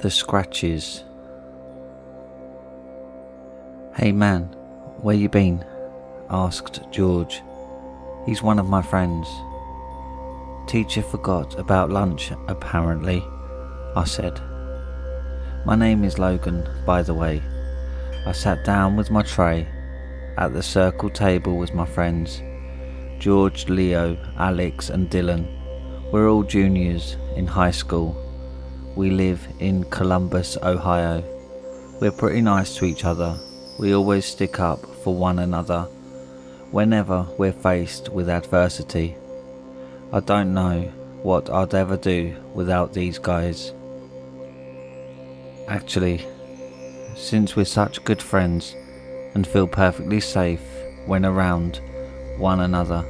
The scratches. "Hey man, where you been?" asked George. "He's one of my friends." "Teacher forgot about lunch, apparently," I said. "My name is Logan, by the way." I sat down with my tray. At the circle table was my friends, George, Leo, Alex and Dylan. We're all juniors in high school. We live in Columbus, Ohio. We're pretty nice to each other. We always stick up for one another whenever we're faced with adversity. I don't know what I'd ever do without these guys. Actually, since we're such good friends and feel perfectly safe when around one another,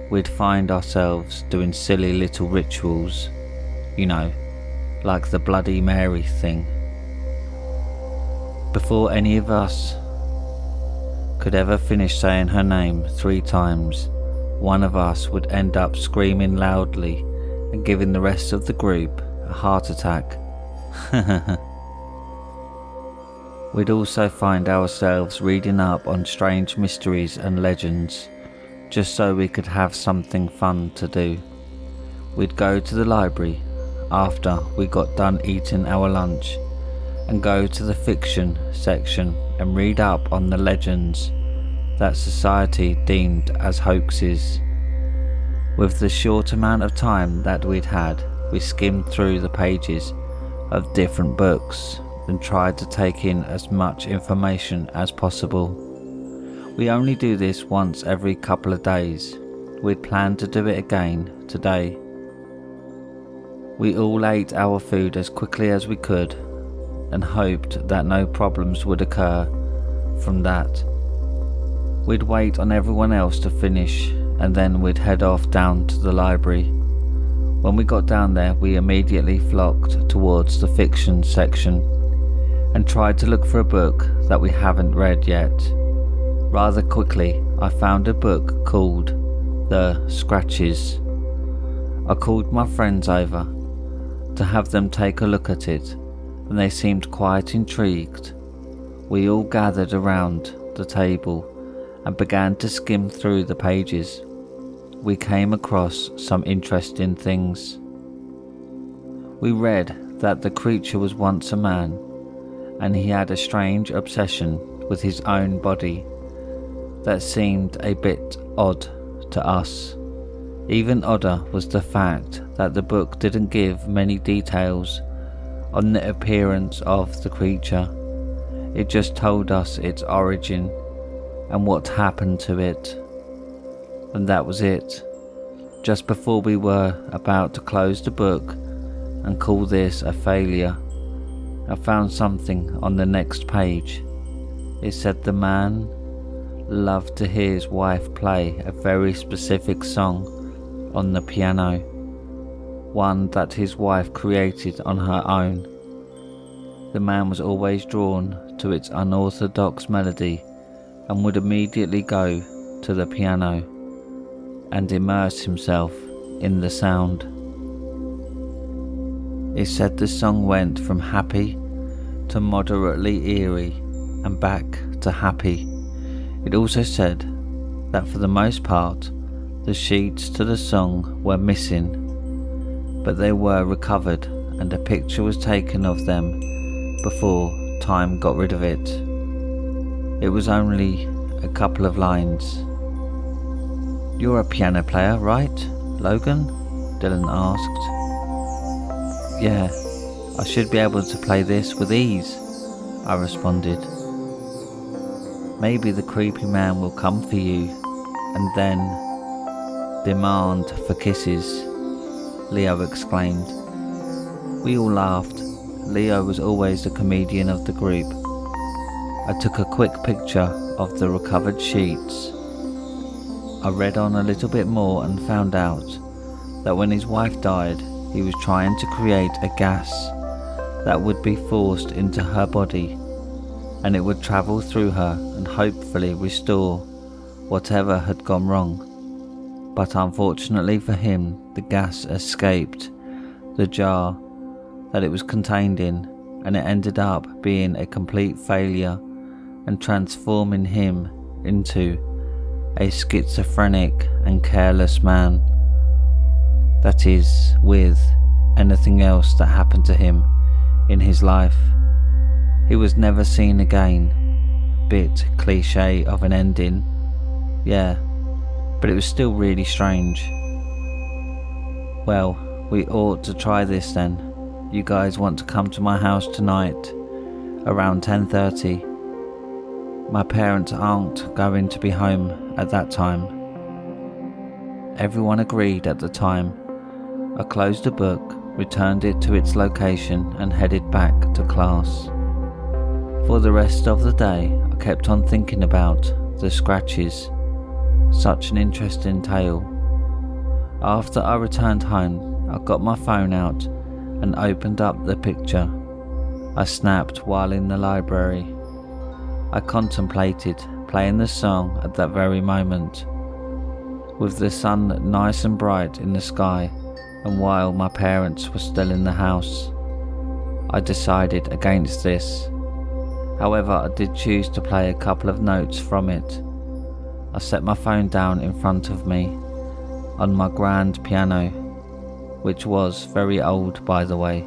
we'd find ourselves doing silly little rituals, you know, like the Bloody Mary thing. Before any of us could ever finish saying her name 3 times, one of us would end up screaming loudly and giving the rest of the group a heart attack. We'd also find ourselves reading up on strange mysteries and legends, just so we could have something fun to do. We'd go to the library after we got done eating our lunch and go to the fiction section and read up on the legends that society deemed as hoaxes. With the short amount of time that we'd had, we skimmed through the pages of different books and tried to take in as much information as possible. We only do this once every couple of days. We'd planned to do it again today. We all ate our food as quickly as we could and hoped that no problems would occur from that. We'd wait on everyone else to finish and then we'd head off down to the library. When we got down there, we immediately flocked towards the fiction section and tried to look for a book that we haven't read yet. Rather quickly, I found a book called The Scratches. I called my friends over to have them take a look at it, and they seemed quite intrigued. We all gathered around the table and began to skim through the pages. We came across some interesting things. We read that the creature was once a man, and he had a strange obsession with his own body that seemed a bit odd to us. Even odder was the fact that the book didn't give many details on the appearance of the creature. It just told us its origin and what happened to it. And that was it. Just before we were about to close the book and call this a failure, I found something on the next page. It said the man loved to hear his wife play a very specific song on the piano, one that his wife created on her own. The man was always drawn to its unorthodox melody and would immediately go to the piano and immerse himself in the sound. It said the song went from happy to moderately eerie and back to happy. It also said that for the most part, the sheets to the song were missing, but they were recovered and a picture was taken of them before time got rid of it. It was only a couple of lines. "You're a piano player, right, Logan?" Dylan asked. "Yeah, I should be able to play this with ease," I responded. "Maybe the creepy man will come for you and then demand for kisses," Leo exclaimed. We all laughed. Leo was always the comedian of the group. I took a quick picture of the recovered sheets. I read on a little bit more and found out that when his wife died, he was trying to create a gas that would be forced into her body, and it would travel through her and hopefully restore whatever had gone wrong. But unfortunately for him, the gas escaped the jar that it was contained in and it ended up being a complete failure and transforming him into a schizophrenic and careless man. That is, with anything else that happened to him in his life. He was never seen again. Bit cliche of an ending, yeah, but it was still really strange. Well, we ought to try this then. You guys want to come to my house tonight around 10:30? My parents aren't going to be home at that time. Everyone agreed at the time. I closed the book, returned it to its location and headed back to class. For the rest of the day, I kept on thinking about the scratches. Such an interesting tale. After I returned home, I got my phone out and opened up the picture I snapped while in the library. I contemplated playing the song at that very moment, with the sun nice and bright in the sky, and while my parents were still in the house. I decided against this. However, I did choose to play a couple of notes from it. I set my phone down in front of me on my grand piano, which was very old by the way.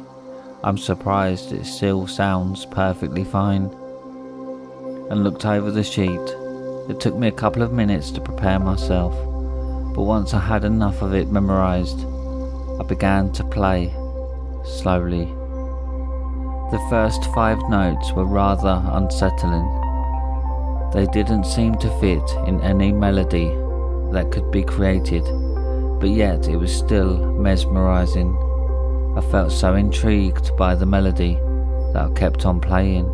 I'm surprised it still sounds perfectly fine, and looked over the sheet. It took me a couple of minutes to prepare myself, but once I had enough of it memorized, I began to play slowly. The first 5 notes were rather unsettling. They didn't seem to fit in any melody that could be created, but yet it was still mesmerizing. I felt so intrigued by the melody that I kept on playing.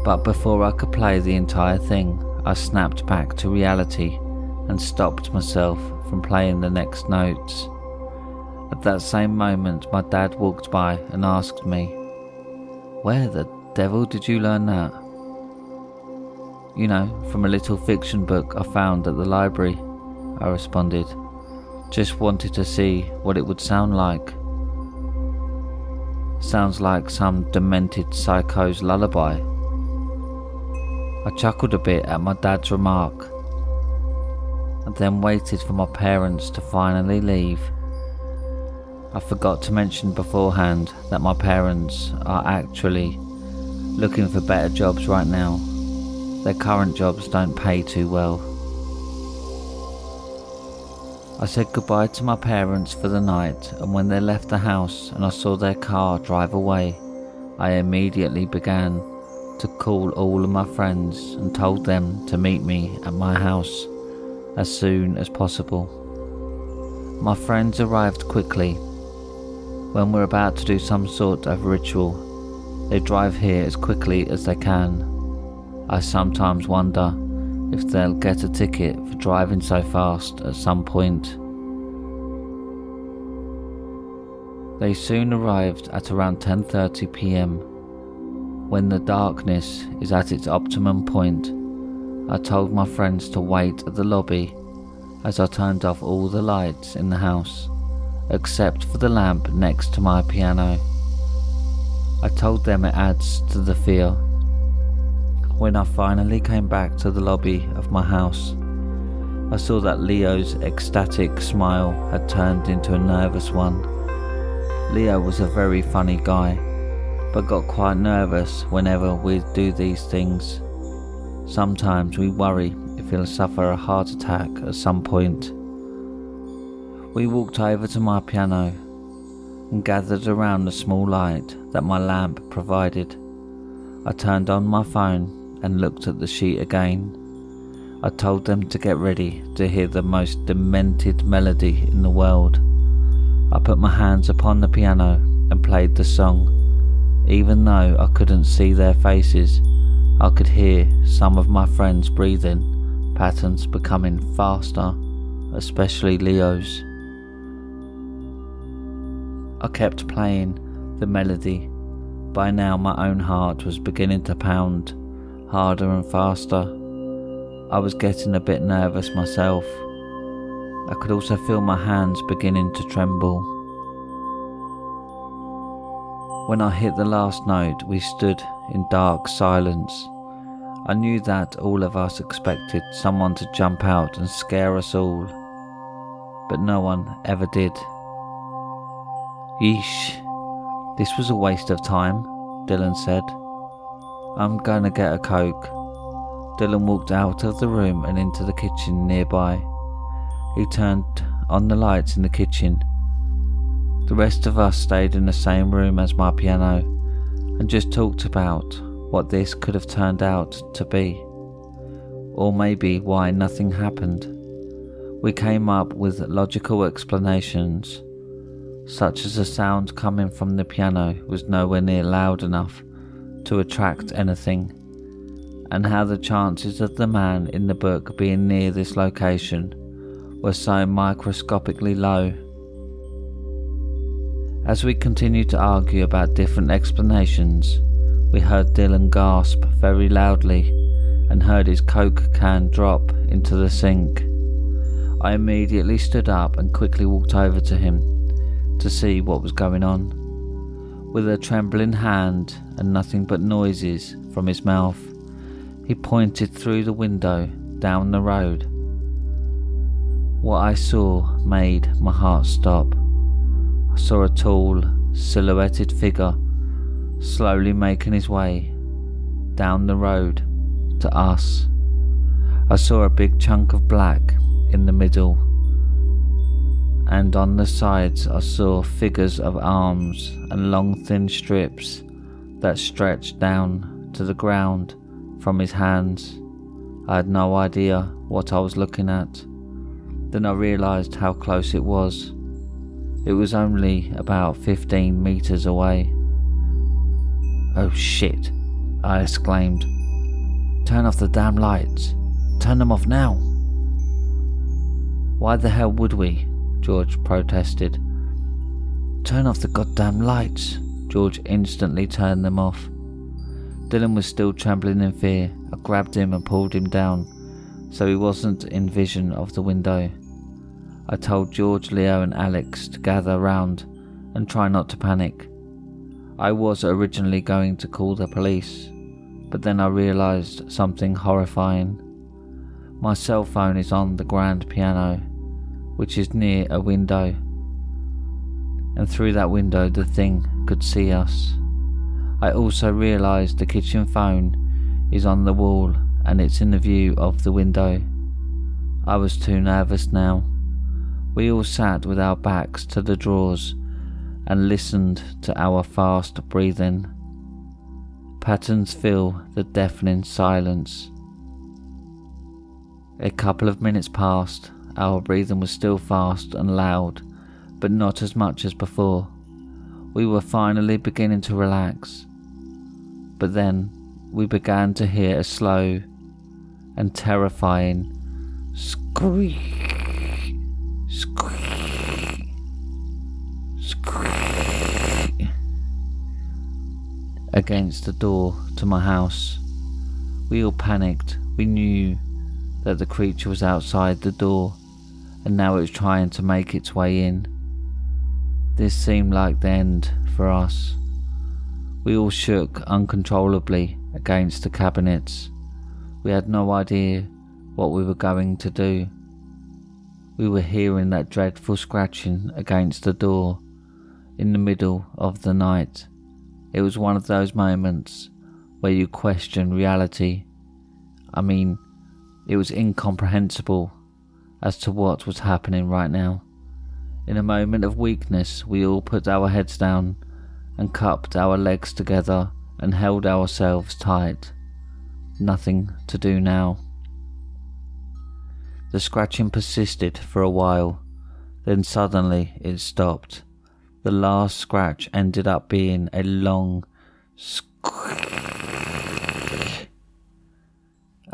But before I could play the entire thing, I snapped back to reality and stopped myself from playing the next notes. At that same moment, my dad walked by and asked me, "Where the devil did you learn that?" "You know, from a little fiction book I found at the library," I responded. "Just wanted to see what it would sound like." "Sounds like some demented psycho's lullaby." I chuckled a bit at my dad's remark, and then waited for my parents to finally leave. I forgot to mention beforehand that my parents are actually looking for better jobs right now. Their current jobs don't pay too well. I said goodbye to my parents for the night, and when they left the house and I saw their car drive away, I immediately began to call all of my friends and told them to meet me at my house as soon as possible. My friends arrived quickly. When we're about to do some sort of ritual, they drive here as quickly as they can. I sometimes wonder if they'll get a ticket for driving so fast at some point. They soon arrived at around 10:30 p.m. When the darkness is at its optimum point, I told my friends to wait at the lobby as I turned off all the lights in the house, except for the lamp next to my piano. I told them it adds to the fear. When I finally came back to the lobby of my house, I saw that Leo's ecstatic smile had turned into a nervous one. Leo was a very funny guy, but got quite nervous whenever we'd do these things. Sometimes we worry if he'll suffer a heart attack at some point. We walked over to my piano and gathered around the small light that my lamp provided. I turned on my phone and looked at the sheet again. I told them to get ready to hear the most demented melody in the world. I put my hands upon the piano and played the song. Even though I couldn't see their faces, I could hear some of my friends' breathing patterns becoming faster, especially Leo's. I kept playing the melody. By now my own heart was beginning to pound harder and faster. I was getting a bit nervous myself. I could also feel my hands beginning to tremble. When I hit the last note, we stood in dark silence. I knew that all of us expected someone to jump out and scare us all, but no one ever did. Yeesh, this was a waste of time, Dylan said. I'm going to get a Coke. Dylan walked out of the room and into the kitchen nearby. He turned on the lights in the kitchen. The rest of us stayed in the same room as my piano and just talked about what this could have turned out to be, or maybe why nothing happened. We came up with logical explanations, such as the sound coming from the piano was nowhere near loud enough to attract anything, and how the chances of the man in the book being near this location were so microscopically low. As we continued to argue about different explanations, we heard Dylan gasp very loudly and heard his Coke can drop into the sink. I immediately stood up and quickly walked over to him to see what was going on. With a trembling hand and nothing but noises from his mouth, he pointed through the window down the road. What I saw made my heart stop. I saw a tall, silhouetted figure slowly making his way down the road to us. I saw a big chunk of black in the middle, and on the sides I saw figures of arms and long thin strips that stretched down to the ground from his hands. I had no idea what I was looking at. Then I realised how close it was. It was only about 15 meters away. Oh shit, I exclaimed. Turn off the damn lights. Turn them off now. Why the hell would we? George protested. Turn off the goddamn lights. George instantly turned them off. Dylan was still trembling in fear. I grabbed him and pulled him down so he wasn't in vision of the window. I told George, Leo and Alex to gather round and try not to panic. I was originally going to call the police, but then I realised something horrifying. My cell phone is on the grand piano, which is near a window, and through that window the thing could see us. I also realised the kitchen phone is on the wall and it's in the view of the window. I was too nervous now. We all sat with our backs to the drawers and listened to our fast breathing. Patterns fill the deafening silence. A couple of minutes passed. Our breathing was still fast and loud, but not as much as before. We were finally beginning to relax. But then we began to hear a slow and terrifying squeak, squeak, squeak against the door to my house. We all panicked. We knew that the creature was outside the door and now it was trying to make its way in. This seemed like the end for us. We all shook uncontrollably against the cabinets. We had no idea what we were going to do. We were hearing that dreadful scratching against the door in the middle of the night. It was one of those moments where you question reality. I mean, it was incomprehensible as to what was happening right now. In a moment of weakness, we all put our heads down and cupped our legs together and held ourselves tight. Nothing to do now. The scratching persisted for a while, then suddenly it stopped. The last scratch ended up being a long squeak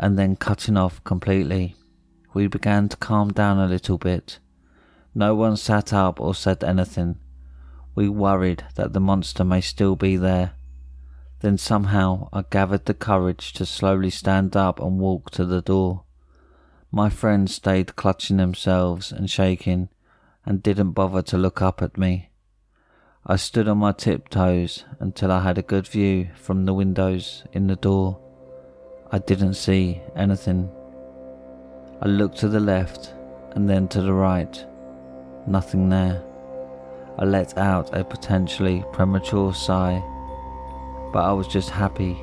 and then cutting off completely. We began to calm down a little bit. No one sat up or said anything. We worried that the monster may still be there. Then somehow I gathered the courage to slowly stand up and walk to the door. My friends stayed clutching themselves and shaking and didn't bother to look up at me. I stood on my tiptoes until I had a good view from the windows in the door. I didn't see anything. I looked to the left and then to the right. Nothing there. I let out a potentially premature sigh, but I was just happy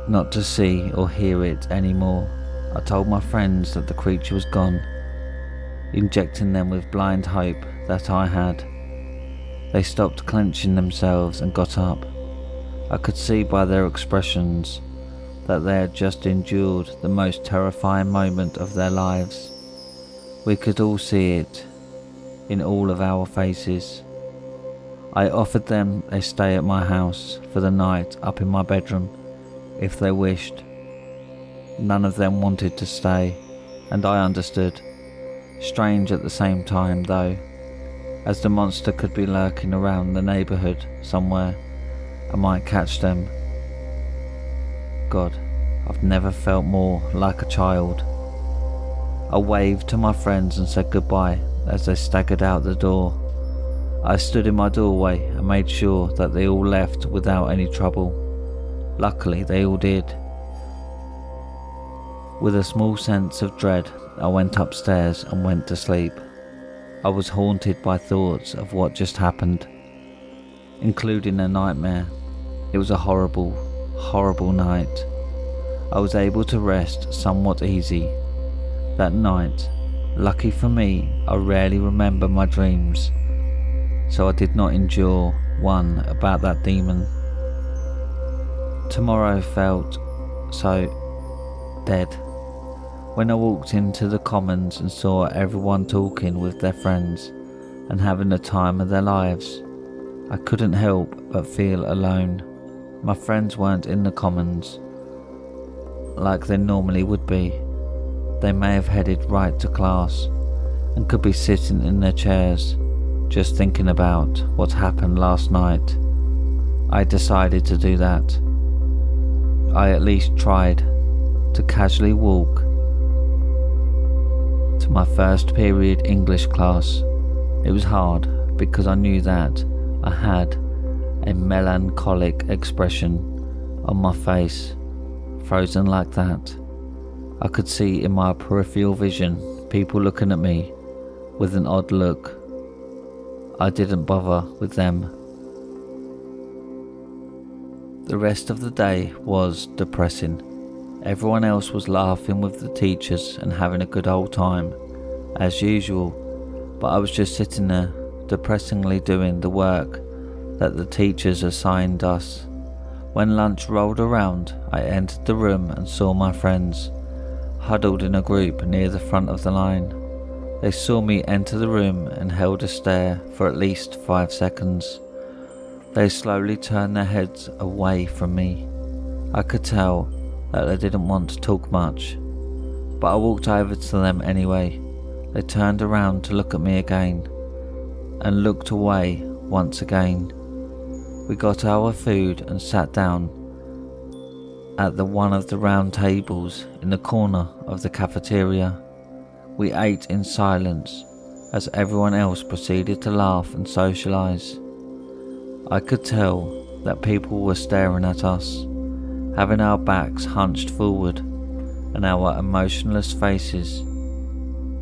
not to see or hear it anymore. I told my friends that the creature was gone, injecting them with blind hope that I had. They stopped clenching themselves and got up. I could see by their expressions that they had just endured the most terrifying moment of their lives. We could all see it in all of our faces. I offered them a stay at my house for the night up in my bedroom if they wished. None of them wanted to stay, and I understood. Strange at the same time though, as the monster could be lurking around the neighbourhood somewhere. I might catch them. God, I've never felt more like a child. I waved to my friends and said goodbye as they staggered out the door. I stood in my doorway and made sure that they all left without any trouble. Luckily they all did. With a small sense of dread, I went upstairs and went to sleep. I was haunted by thoughts of what just happened, including a nightmare. It was a horrible, horrible night. I was able to rest somewhat easy that night. Lucky for me, I rarely remember my dreams, so I did not endure one about that demon. Tomorrow felt so dead. When I walked into the commons and saw everyone talking with their friends and having the time of their lives, I couldn't help but feel alone. My friends weren't in the commons like they normally would be. They may have headed right to class and could be sitting in their chairs just thinking about what happened last night. I decided to do that. I at least tried to casually walk to my first period English class. It was hard because I knew that I had a melancholic expression on my face, frozen like that. I could see in my peripheral vision people looking at me with an odd look. I didn't bother with them. The rest of the day was depressing. Everyone else was laughing with the teachers and having a good old time, as usual, but I was just sitting there, depressingly doing the work that the teachers assigned us. When lunch rolled around, I entered the room and saw my friends, huddled in a group near the front of the line. They saw me enter the room and held a stare for at least 5 seconds. They slowly turned their heads away from me. I could tell that they didn't want to talk much, but I walked over to them anyway. They turned around to look at me again, and looked away once again. We got our food and sat down at one of the round tables in the corner of the cafeteria. We ate in silence as everyone else proceeded to laugh and socialise. I could tell that people were staring at us, having our backs hunched forward and our emotionless faces.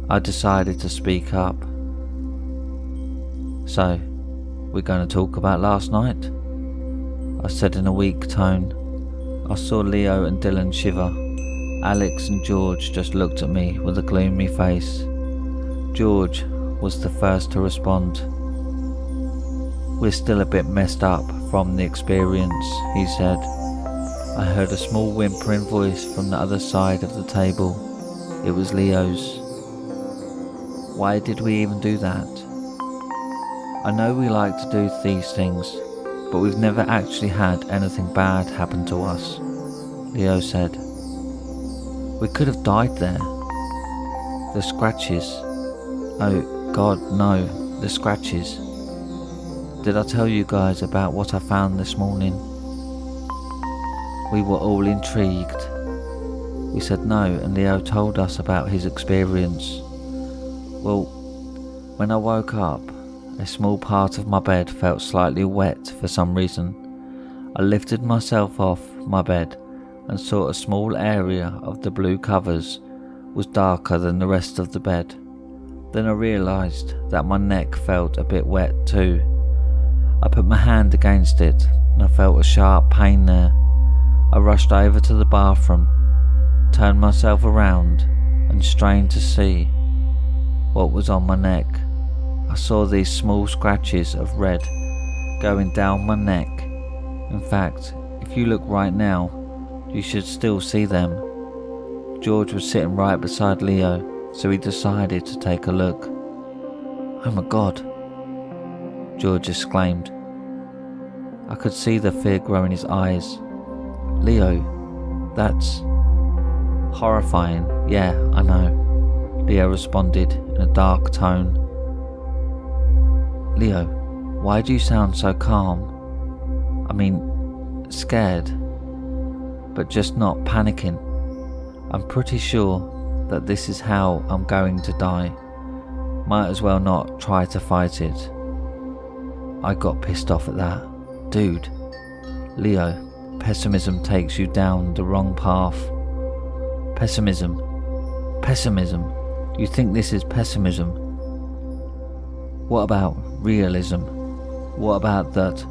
I decided to speak up. "So, we're going to talk about last night?" I said in a weak tone. I saw Leo and Dylan shiver. Alex and George just looked at me with a gloomy face. George was the first to respond. "We're still a bit messed up from the experience," he said. I heard a small whimpering voice from the other side of the table. It was Leo's. "Why did we even do that? I know we like to do these things, but we've never actually had anything bad happen to us," Leo said. "We could have died there. The scratches. Oh God, no, the scratches. Did I tell you guys about what I found this morning?" We were all intrigued. We said no, and Leo told us about his experience. "Well, when I woke up a small part of my bed felt slightly wet for some reason. I lifted myself off my bed and saw a small area of the blue covers was darker than the rest of the bed. Then I realised that my neck felt a bit wet too. I put my hand against it and I felt a sharp pain there. I rushed over to the bathroom, turned myself around and strained to see what was on my neck. I saw these small scratches of red going down my neck. In fact, if you look right now, you should still see them. George was sitting right beside Leo, so he decided to take a look. "Oh my God," George exclaimed. I could see the fear grow in his eyes. "Leo, that's horrifying." "Yeah, I know," Leo responded in a dark tone. "Leo, why do you sound so calm? I mean, scared, but just not panicking. I'm pretty sure that this is how I'm going to die. Might as well not try to fight it." I got pissed off at that. "Dude, Leo, pessimism takes you down the wrong path." Pessimism? You think this is pessimism? What about realism? What about that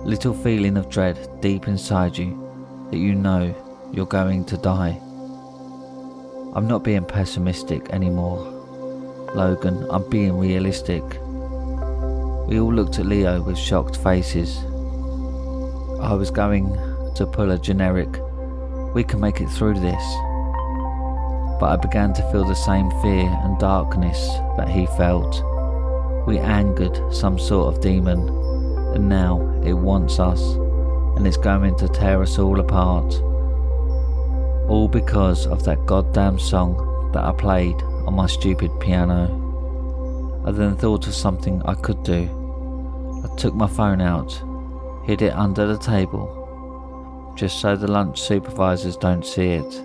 little feeling of dread deep inside you that you know you're going to die? I'm not being pessimistic anymore, Logan, I'm being realistic. We all looked at Leo with shocked faces. I was going to pull a generic, "We can make it through this," but I began to feel the same fear and darkness that he felt. We angered some sort of demon, and now it wants us, and it's going to tear us all apart. All because of that goddamn song that I played on my stupid piano. I then thought of something I could do. I took my phone out, hid it under the table, just so the lunch supervisors don't see it.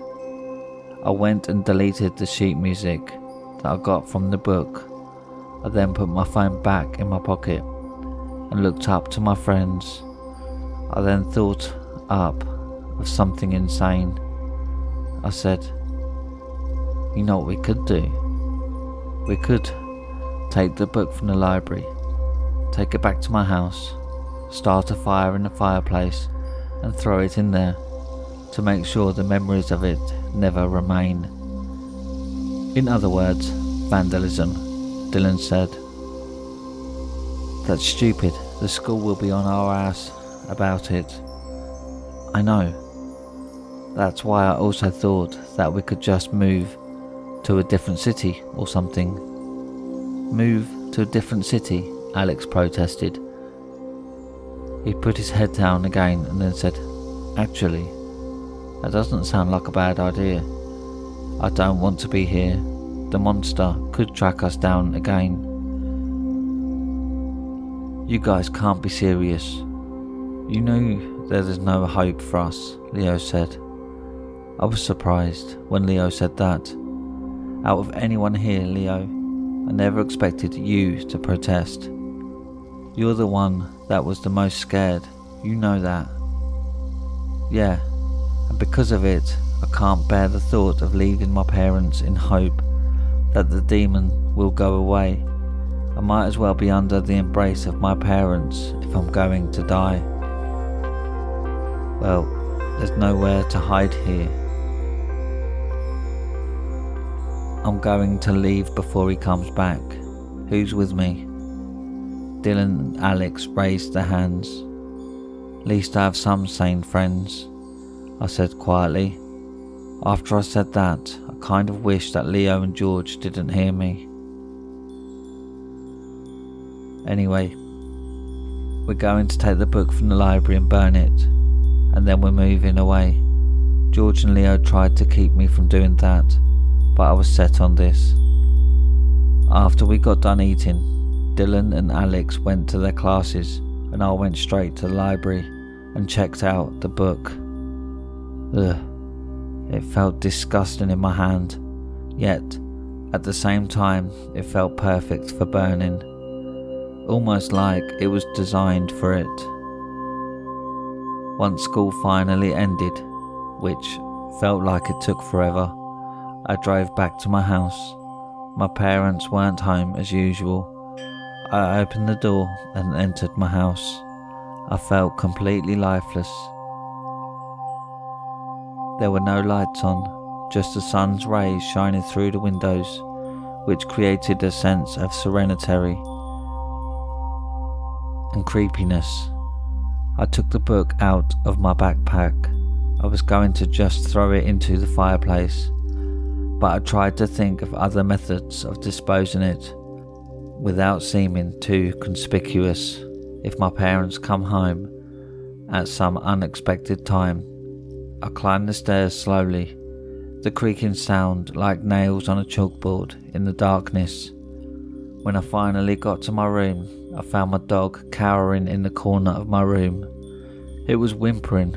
I went and deleted the sheet music that I got from the book. I then put my phone back in my pocket and looked up to my friends. I then thought up of something insane. I said, "You know what we could do? We could take the book from the library, take it back to my house, start a fire in the fireplace and throw it in there to make sure the memories of it never remain." In other words, vandalism, Dylan said. "That's stupid. The school will be on our ass about it." "I know. That's why I also thought that we could just move to a different city or something." "Move to a different city?" Alex protested. He put his head down again and then said, "Actually, that doesn't sound like a bad idea. I don't want to be here. The monster could track us down again." "You guys can't be serious. You know there is no hope for us," Leo said. I was surprised when Leo said that. Out of anyone here, Leo, I never expected you to protest. You're the one that was the most scared, you know that. Yeah, and because of it, I can't bear the thought of leaving my parents in hope that the demon will go away. I might as well be under the embrace of my parents if I'm going to die. Well, there's nowhere to hide here. I'm going to leave before he comes back. Who's with me? Dylan and Alex raised their hands. "At least I have some sane friends," I said quietly. After I said that, I kind of wished that Leo and George didn't hear me. Anyway, we're going to take the book from the library and burn it, and then we're moving away. George and Leo tried to keep me from doing that, but I was set on this. After we got done eating, Dylan and Alex went to their classes and I went straight to the library and checked out the book. Ugh, it felt disgusting in my hand, yet at the same time it felt perfect for burning. almost like it was designed for it. Once school finally ended, which felt like it took forever, I drove back to my house. My parents weren't home as usual. I opened the door and entered my house. I felt completely lifeless. There were no lights on, just the sun's rays shining through the windows, which created a sense of serenity and creepiness. I took the book out of my backpack. I was going to just throw it into the fireplace, but I tried to think of other methods of disposing it without seeming too conspicuous if my parents come home at some unexpected time. I climbed the stairs slowly, the creaking sound like nails on a chalkboard in the darkness. When I finally got to my room, I found my dog cowering in the corner of my room. It was whimpering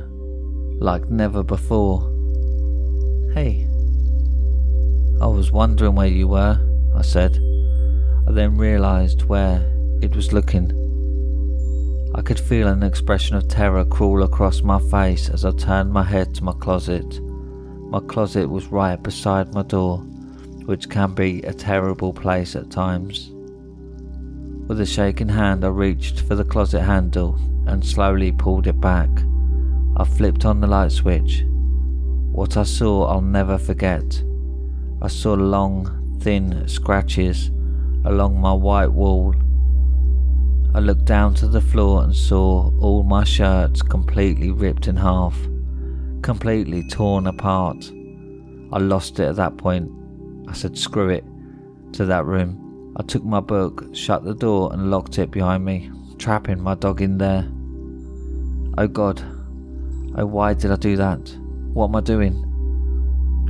like never before. "Hey, I was wondering where you were," I said. I then realised where it was looking. I could feel an expression of terror crawl across my face as I turned my head to my closet. My closet was right beside my door, which can be a terrible place at times. With a shaking hand, I reached for the closet handle and slowly pulled it back. I flipped on the light switch. What I saw I'll never forget. I saw long, thin scratches along my white wall. I looked down to the floor and saw all my shirts completely ripped in half, completely torn apart. I lost it at that point. I said screw it to that room. I took my book, shut the door and locked it behind me, trapping my dog in there. Oh God, oh why did I do that? What am I doing?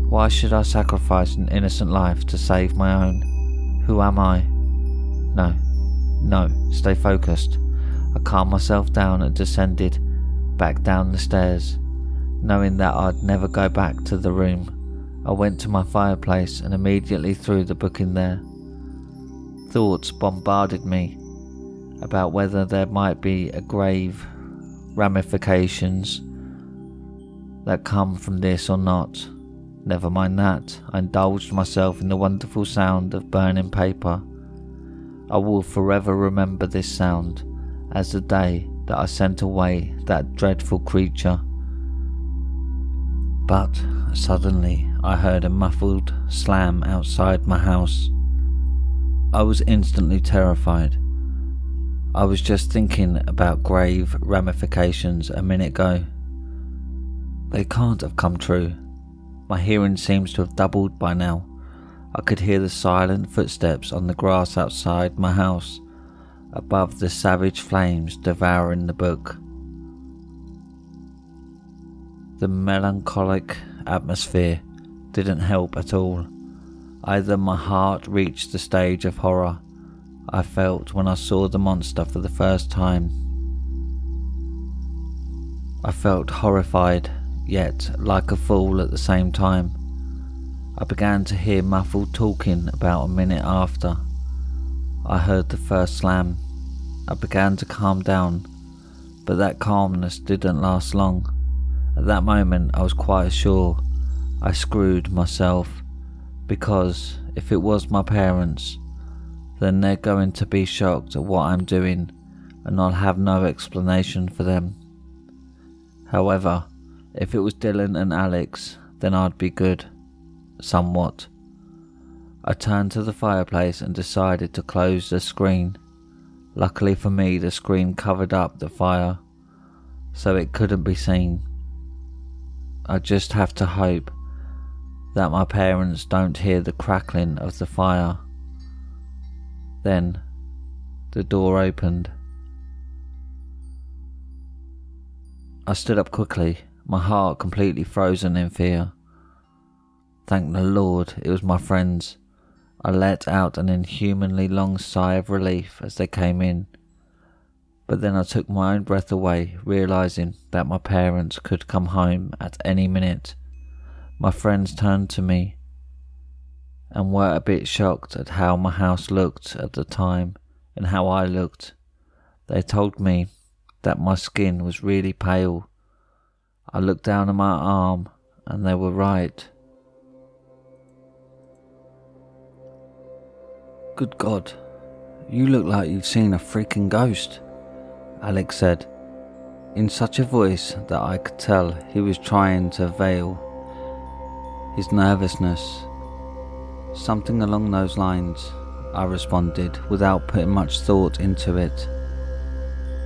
Why should I sacrifice an innocent life to save my own? Who am I? No, stay focused. I calmed myself down and descended back down the stairs, knowing that I'd never go back to the room. I went to my fireplace and immediately threw the book in there. Thoughts bombarded me about whether there might be a grave ramifications that come from this or not. Never mind that, I indulged myself in the wonderful sound of burning paper. I will forever remember this sound as the day that I sent away that dreadful creature. But suddenly I heard a muffled slam outside my house. I was instantly terrified. I was just thinking about grave ramifications a minute ago. They can't have come true. My hearing seems to have doubled by now. I could hear the silent footsteps on the grass outside my house, above the savage flames devouring the book. The melancholic atmosphere didn't help at all. Either my heart reached the stage of horror I felt when I saw the monster for the first time. I felt horrified, yet like a fool at the same time. I began to hear muffled talking about a minute after I heard the first slam. I began to calm down, but that calmness didn't last long. At that moment I was quite sure I screwed myself, because if it was my parents, then they're going to be shocked at what I'm doing and I'll have no explanation for them. However, if it was Dylan and Alex, then I'd be good. Somewhat. I turned to the fireplace and decided to close the screen. Luckily for me, the screen covered up the fire, so it couldn't be seen. I just have to hope that my parents don't hear the crackling of the fire. Then, the door opened. I stood up quickly, my heart completely frozen in fear. Thank the Lord it was my friends. I let out an inhumanly long sigh of relief as they came in, but then I took my own breath away, realising that my parents could come home at any minute. My friends turned to me and were a bit shocked at how my house looked at the time. and how I looked. They told me that my skin was really pale. I looked down at my arm and they were right. Good God, you look like you've seen a freaking ghost, Alex said, in such a voice that I could tell he was trying to veil his nervousness. Something along those lines, I responded without putting much thought into it.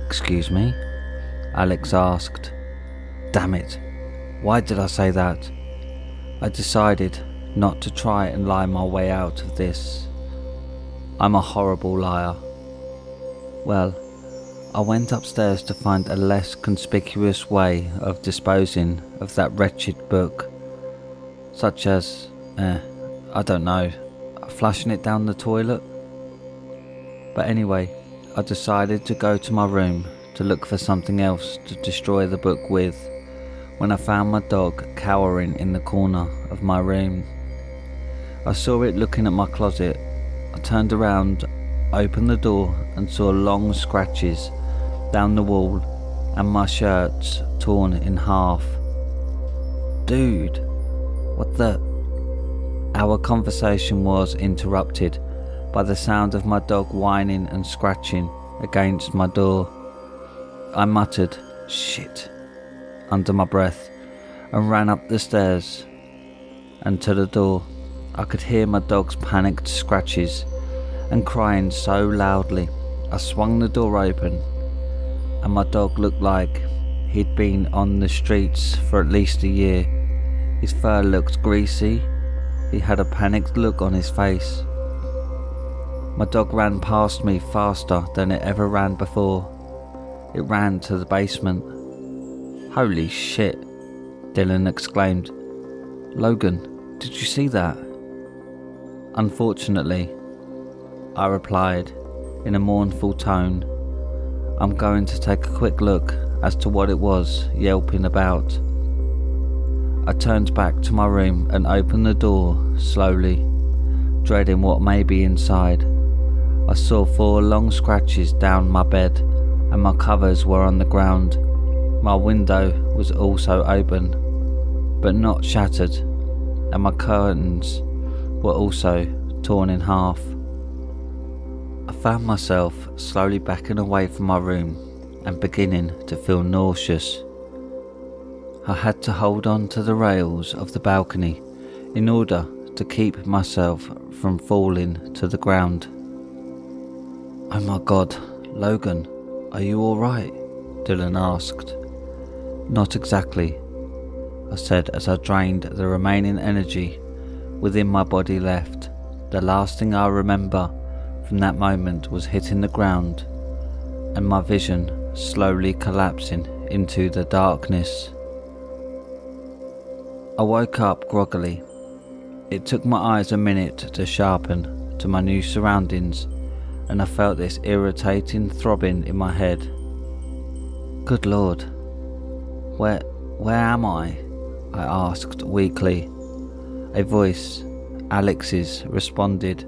Excuse me? Alex asked. Damn it, why did I say that? I decided not to try and lie my way out of this. I'm a horrible liar. Well, I went upstairs to find a less conspicuous way of disposing of that wretched book, such as, I don't know, flushing it down the toilet. But anyway, I decided to go to my room to look for something else to destroy the book with, when I found my dog cowering in the corner of my room. I saw it looking at my closet. I turned around, opened the door and saw long scratches down the wall and my shirts torn in half. Dude, what the... Our conversation was interrupted by the sound of my dog whining and scratching against my door. I muttered, shit, under my breath and ran up the stairs and to the door. I could hear my dog's panicked scratches and crying so loudly. I swung the door open and my dog looked like he'd been on the streets for at least a year. His fur looked greasy. He had a panicked look on his face. My dog ran past me faster than it ever ran before. It ran to the basement. Holy shit, Dylan exclaimed. Logan, did you see that? Unfortunately, I replied in a mournful tone. I'm going to take a quick look as to what it was yelping about. I turned back to my room and opened the door slowly, dreading what may be inside. I saw 4 long scratches down my bed and my covers were on the ground. My window was also open, but not shattered, and my curtains were also torn in half. I found myself slowly backing away from my room and beginning to feel nauseous. I had to hold on to the rails of the balcony in order to keep myself from falling to the ground. Oh my God, Logan, are you alright? Dylan asked. Not exactly, I said as I drained the remaining energy within my body left. The last thing I remember from that moment was hitting the ground and my vision slowly collapsing into the darkness. I woke up groggily. It took my eyes a minute to sharpen to my new surroundings and I felt this irritating throbbing in my head. Good Lord, where am I? I asked weakly. A voice, Alex's, responded.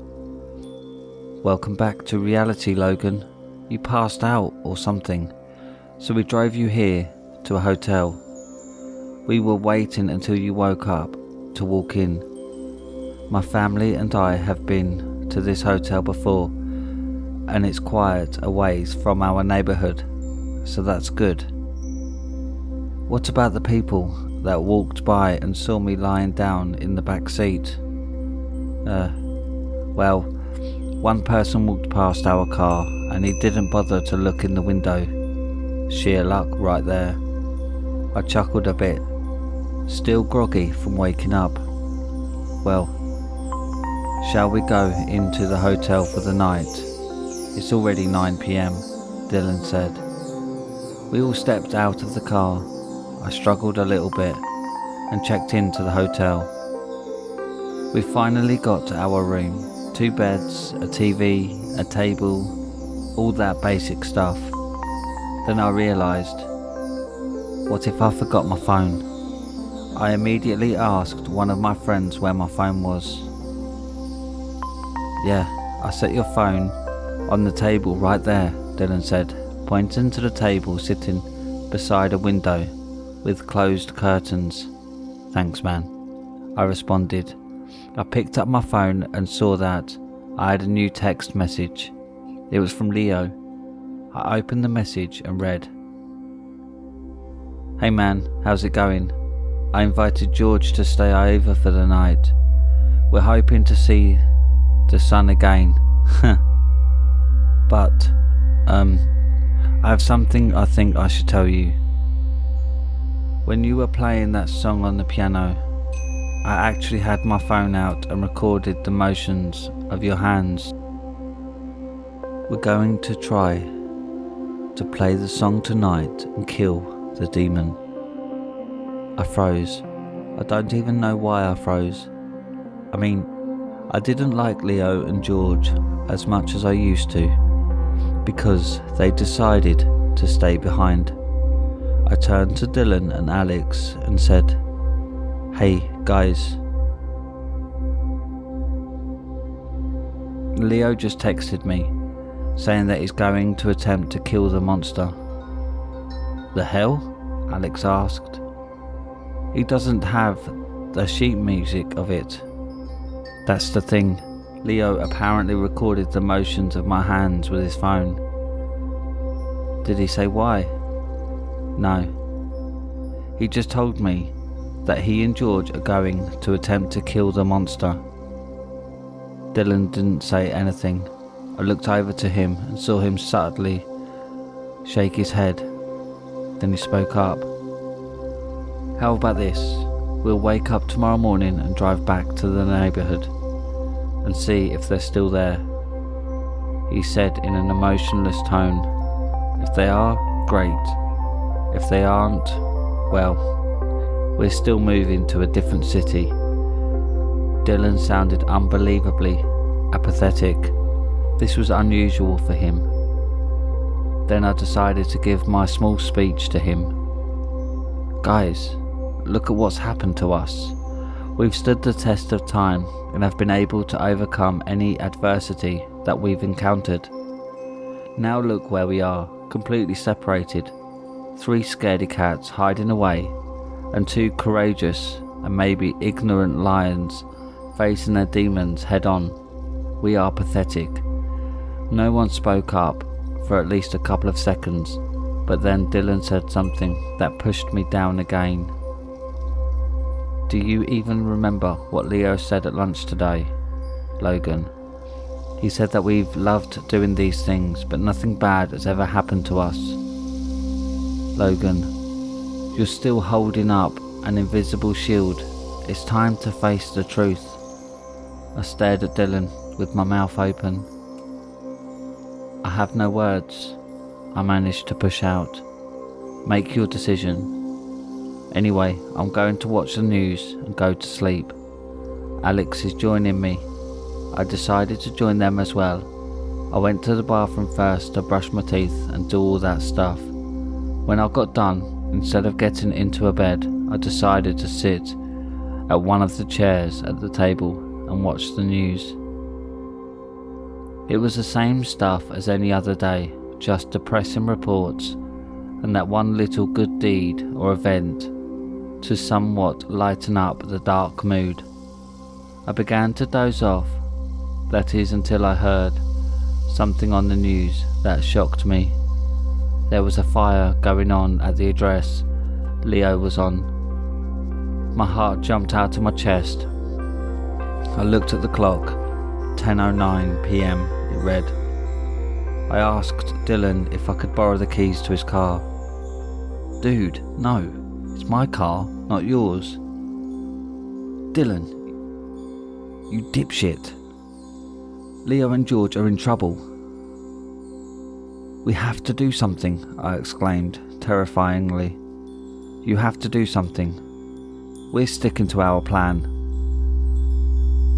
Welcome back to reality, Logan. You passed out or something, so we drove you here to a hotel. We were waiting until you woke up to walk in. My family and I have been to this hotel before, and it's quite a ways from our neighbourhood, so that's good. What about the people that walked by and saw me lying down in the back seat? Well, one person walked past our car and he didn't bother to look in the window. Sheer luck right there. I chuckled a bit, still groggy from waking up. Well, shall we go into the hotel for the night? It's already 9 PM, Dylan said. We all stepped out of the car. I struggled a little bit and checked into the hotel. We finally got to our room. 2 beds, a TV, a table, all that basic stuff. Then I realised, what if I forgot my phone? I immediately asked one of my friends where my phone was. Yeah, I set your phone On the table right there, Dylan said, pointing to the table sitting beside a window with closed curtains. Thanks, man, I responded. I picked up my phone and saw that I had a new text message. It was from Leo. I opened the message and read, "Hey man, how's it going? I invited George to stay over for the night. We're hoping to see the sun again. But, I have something I think I should tell you. When you were playing that song on the piano, I actually had my phone out and recorded the motions of your hands. We're going to try to play the song tonight and kill the demon." I froze. I don't even know why I froze. I mean, I didn't like Leo and George as much as I used to, because they decided to stay behind. I turned to Dylan and Alex and said, "Hey guys." Leo just texted me, saying that he's going to attempt to kill the monster. "The hell?" Alex asked. "He doesn't have the sheet music of it." That's the thing. Leo apparently recorded the motions of my hands with his phone. Did he say why? No. He just told me that he and George are going to attempt to kill the monster. Dylan didn't say anything. I looked over to him and saw him subtly shake his head. Then he spoke up. "How about this? We'll wake up tomorrow morning and drive back to the neighbourhood and see if they're still there," he said in an emotionless tone. "If they are, great. If they aren't, well, we're still moving to a different city." Dylan sounded unbelievably apathetic. This was unusual for him. Then I decided to give my small speech to him. "Guys, look at what's happened to us. We've stood the test of time and have been able to overcome any adversity that we've encountered. Now look where we are, completely separated. 3 scaredy cats hiding away, and 2 courageous and maybe ignorant lions facing their demons head on. We are pathetic." No one spoke up for at least a couple of seconds, but then Dylan said something that pushed me down again. "Do you even remember what Leo said at lunch today, Logan? He said that we've loved doing these things, but nothing bad has ever happened to us." "Logan, you're still holding up an invisible shield. It's time to face the truth." I stared at Dylan with my mouth open. "I have no words," I managed to push out. "Make your decision. Anyway, I'm going to watch the news and go to sleep. Alex is joining me." I decided to join them as well. I went to the bathroom first to brush my teeth and do all that stuff. When I got done, instead of getting into a bed, I decided to sit at one of the chairs at the table and watch the news. It was the same stuff as any other day, just depressing reports and that one little good deed or event to somewhat lighten up the dark mood. I began to doze off, that is until I heard something on the news that shocked me. There was a fire going on at the address Leo was on. My heart jumped out of my chest. I looked at the clock. 10:09 p.m. it read. I asked Dylan if I could borrow the keys to his car. "Dude, no. It's my car, not yours." "Dylan, you dipshit. Leo and George are in trouble." "We have to do something," I exclaimed, terrifyingly. "You have to do something. We're sticking to our plan."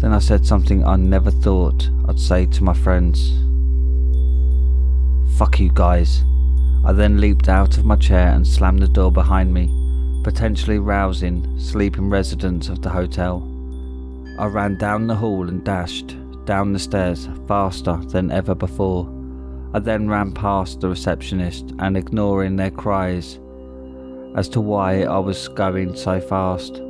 Then I said something I never thought I'd say to my friends. "Fuck you guys." I then leaped out of my chair and slammed the door behind me, potentially rousing sleeping residents of the hotel. I ran down the hall and dashed down the stairs faster than ever before. I then ran past the receptionist and ignoring their cries as to why I was going so fast.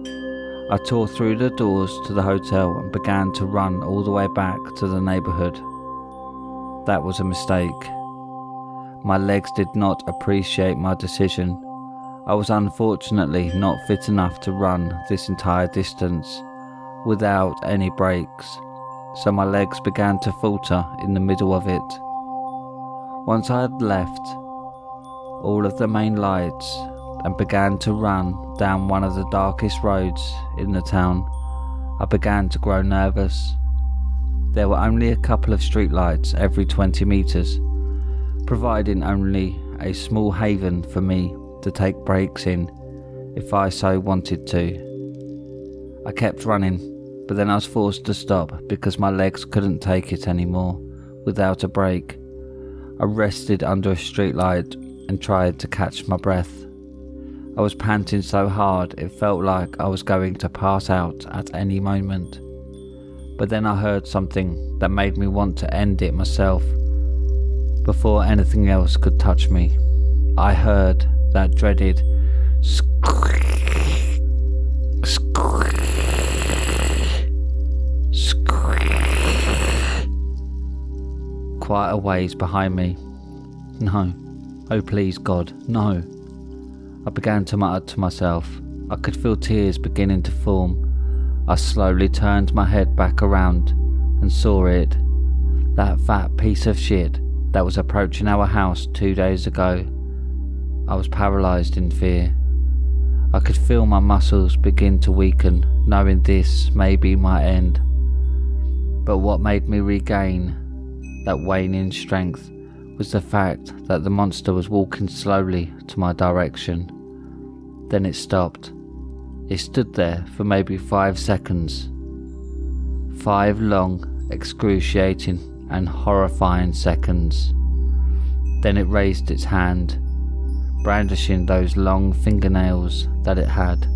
I tore through the doors to the hotel and began to run all the way back to the neighbourhood. That was a mistake. My legs did not appreciate my decision. I was unfortunately not fit enough to run this entire distance without any brakes, so my legs began to falter in the middle of it. Once I had left all of the main lights and began to run down one of the darkest roads in the town, I began to grow nervous. There were only a couple of streetlights every 20 metres, providing only a small haven for me to take breaks in if I so wanted to. I kept running, but then I was forced to stop because my legs couldn't take it anymore without a break. I rested under a streetlight and tried to catch my breath. I was panting so hard it felt like I was going to pass out at any moment. But then I heard something that made me want to end it myself before anything else could touch me. I heard that dreaded squeak, squeak, squeak, quite a ways behind me. No, oh please God, no. I began to mutter to myself. I could feel tears beginning to form. I slowly turned my head back around and saw it. That fat piece of shit that was approaching our house 2 days ago. I was paralysed in fear. I could feel my muscles begin to weaken, knowing this may be my end. But what made me regain that waning strength was the fact that the monster was walking slowly to my direction. Then it stopped. It stood there for maybe 5 seconds. 5 long, excruciating and horrifying seconds. Then it raised its hand, brandishing those long fingernails that it had.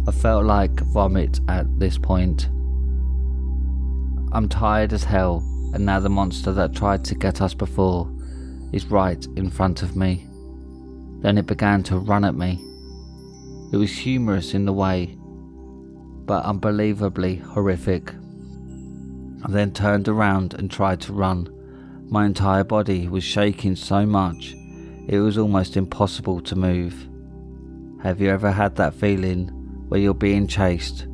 I felt like vomit at this point. I'm tired as hell, and now the monster that tried to get us before is right in front of me. Then it began to run at me. It was humorous in the way, but unbelievably horrific. I then turned around and tried to run. My entire body was shaking so much, it was almost impossible to move. Have you ever had that feeling where you're being chased,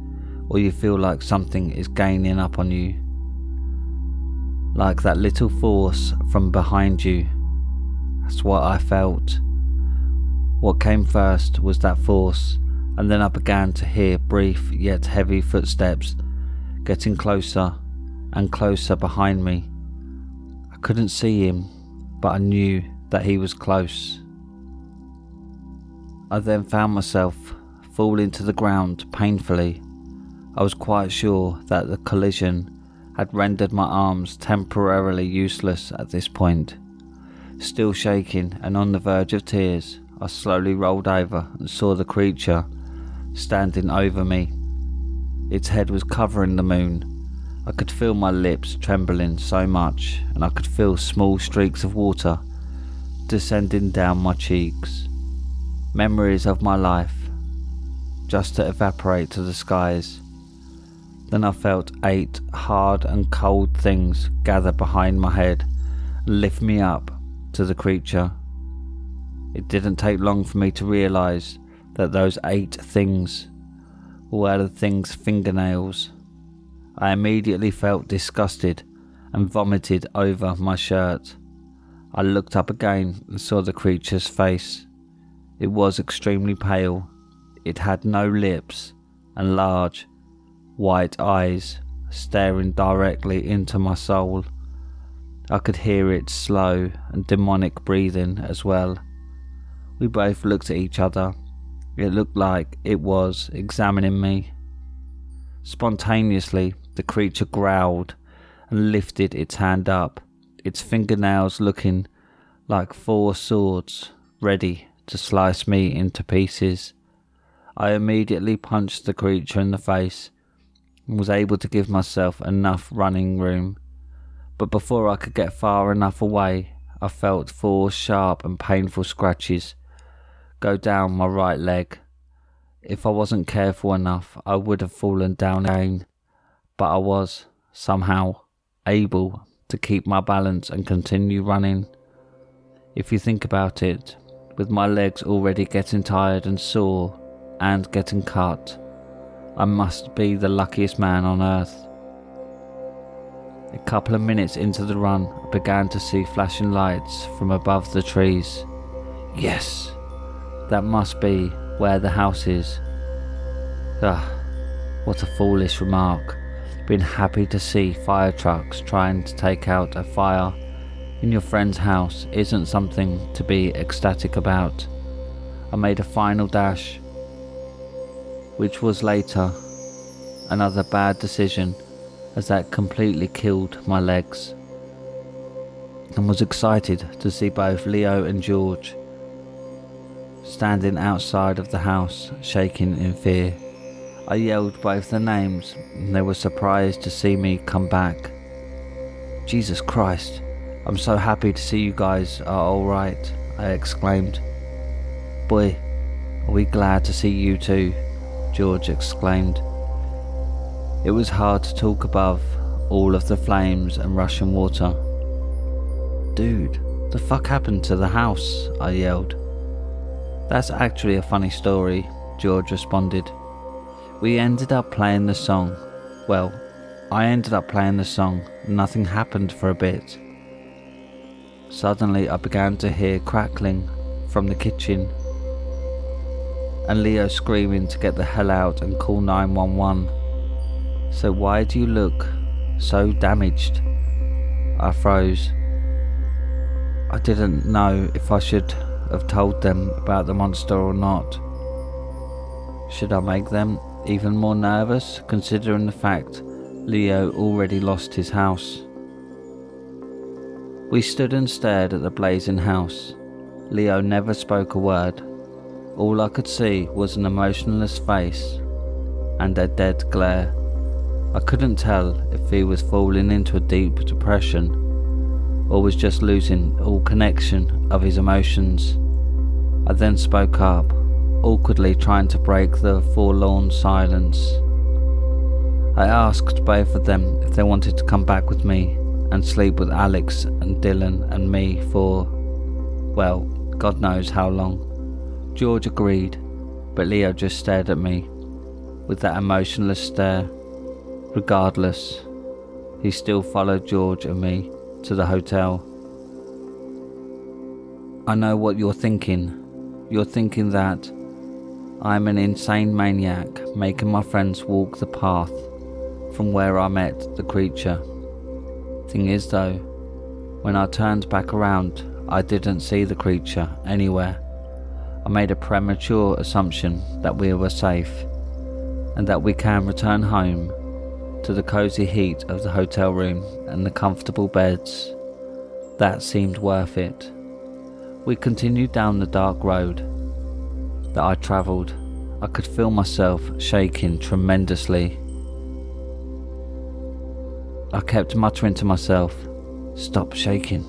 or you feel like something is gaining up on you? Like that little force from behind you. That's what I felt. What came first was that force, and then I began to hear brief yet heavy footsteps getting closer and closer behind me. I couldn't see him, but I knew that he was close. I then found myself falling to the ground painfully. I was quite sure that the collision had rendered my arms temporarily useless at this point. Still shaking and on the verge of tears, I slowly rolled over and saw the creature standing over me. Its head was covering the moon. I could feel my lips trembling so much, and I could feel small streaks of water descending down my cheeks. Memories of my life, just to evaporate to the skies. Then I felt 8 hard and cold things gather behind my head and lift me up to the creature. It didn't take long for me to realise that those 8 things were the thing's fingernails. I immediately felt disgusted and vomited over my shirt. I looked up again and saw the creature's face. It was extremely pale. It had no lips and large, white eyes staring directly into my soul. I could hear its slow and demonic breathing as well. We both looked at each other. It looked like it was examining me. Spontaneously, the creature growled and lifted its hand up, its fingernails looking like 4 swords, ready to slice me into pieces. I immediately punched the creature in the face and was able to give myself enough running room. but before I could get far enough away, I felt 4 sharp and painful scratches go down my right leg. If I wasn't careful enough, I would have fallen down again, but I was, somehow, able to keep my balance and continue running. If you think about it, with my legs already getting tired and sore and getting cut, I must be the luckiest man on earth. A couple of minutes into the run, I began to see flashing lights from above the trees. Yes, that must be where the house is. What a foolish remark. Been happy to see fire trucks trying to take out a fire in your friend's house isn't something to be ecstatic about. I made a final dash, which was later another bad decision, as that completely killed my legs, and was excited to see both Leo and George standing outside of the house, shaking in fear. I yelled both their names, and they were surprised to see me come back. Jesus Christ, I'm so happy to see you guys are alright, I exclaimed. Boy, are we glad to see you too, George exclaimed. It was hard to talk above all of the flames and rushing water. Dude, the fuck happened to the house? I yelled. That's actually a funny story, George responded. We ended up playing the song. Well, I ended up playing the song. Nothing happened for a bit. Suddenly I began to hear crackling from the kitchen and Leo screaming to get the hell out and call 911. So why do you look so damaged? I froze. I didn't know if I should have told them about the monster or not. Should I make them even more nervous, considering the fact Leo already lost his house? We stood and stared at the blazing house. Leo never spoke a word. All I could see was an emotionless face and a dead glare. I couldn't tell if he was falling into a deep depression or was just losing all connection of his emotions. I then spoke up, awkwardly trying to break the forlorn silence. I asked both of them if they wanted to come back with me and sleep with Alex and Dylan and me for, well, God knows how long. George agreed, but Leo just stared at me with that emotionless stare. Regardless, he still followed George and me to the hotel. I know what you're thinking. You're thinking that I'm an insane maniac making my friends walk the path from where I met the creature. Thing is though, when I turned back around, I didn't see the creature anywhere. I made a premature assumption that we were safe and that we can return home to the cozy heat of the hotel room and the comfortable beds. That seemed worth it. We continued down the dark road that I travelled. I could feel myself shaking tremendously. I kept muttering to myself, stop shaking,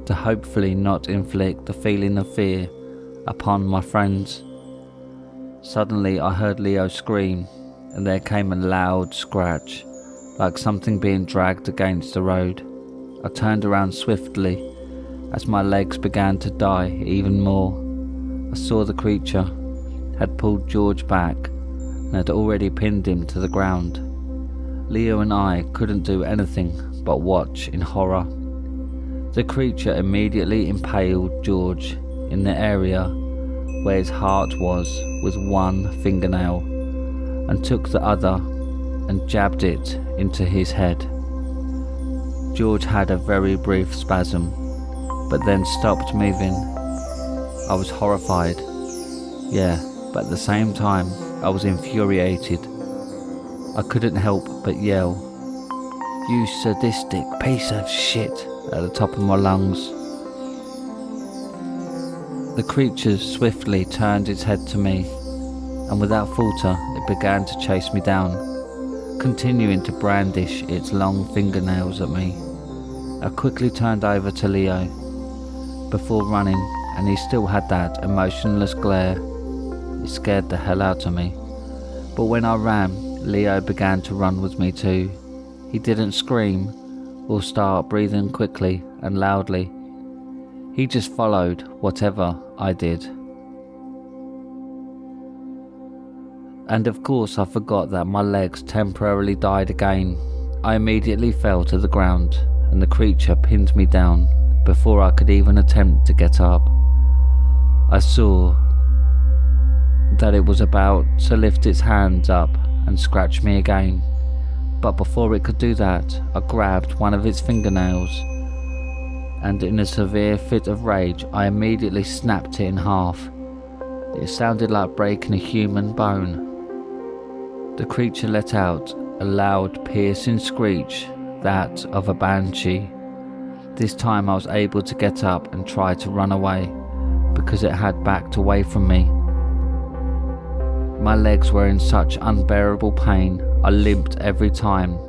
to hopefully not inflict the feeling of fear upon my friends. Suddenly I heard Leo scream, and there came a loud scratch, like something being dragged against the road. I turned around swiftly as my legs began to die even more. I saw the creature had pulled George back and had already pinned him to the ground. Leo and I couldn't do anything but watch in horror. The creature immediately impaled George in the area where his heart was with one fingernail, and took the other and jabbed it into his head. George had a very brief spasm, but then stopped moving. I was horrified, but at the same time I was infuriated. I couldn't help but yell, "You sadistic piece of shit," at the top of my lungs. The creature swiftly turned its head to me, and without falter it began to chase me down, continuing to brandish its long fingernails at me. I quickly turned over to Leo before running, and he still had that emotionless glare. It scared the hell out of me. But when I ran, Leo began to run with me too. He didn't scream or start breathing quickly and loudly. He just followed whatever I did. And of course I forgot that my legs temporarily died again. I immediately fell to the ground and the creature pinned me down before I could even attempt to get up. I saw that it was about to lift its hands up and scratch me again, but before it could do that, I grabbed one of its fingernails, and in a severe fit of rage I immediately snapped it in half. It sounded like breaking a human bone. The creature let out a loud piercing screech, that of a banshee. This time I was able to get up and try to run away, because it had backed away from me. My legs were in such unbearable pain, I limped every time.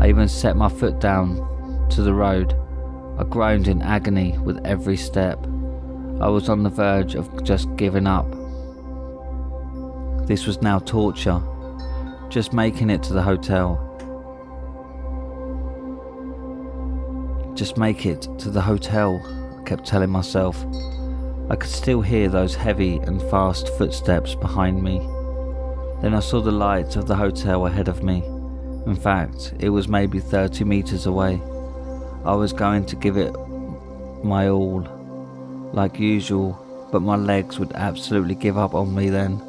I even set my foot down to the road. I groaned in agony with every step. I was on the verge of just giving up. This was now torture. Just making it to the hotel. Just make it to the hotel, I kept telling myself. I could still hear those heavy and fast footsteps behind me. Then I saw the lights of the hotel ahead of me. In fact, it was maybe 30 meters away. I was going to give it my all, like usual, but my legs would absolutely give up on me then.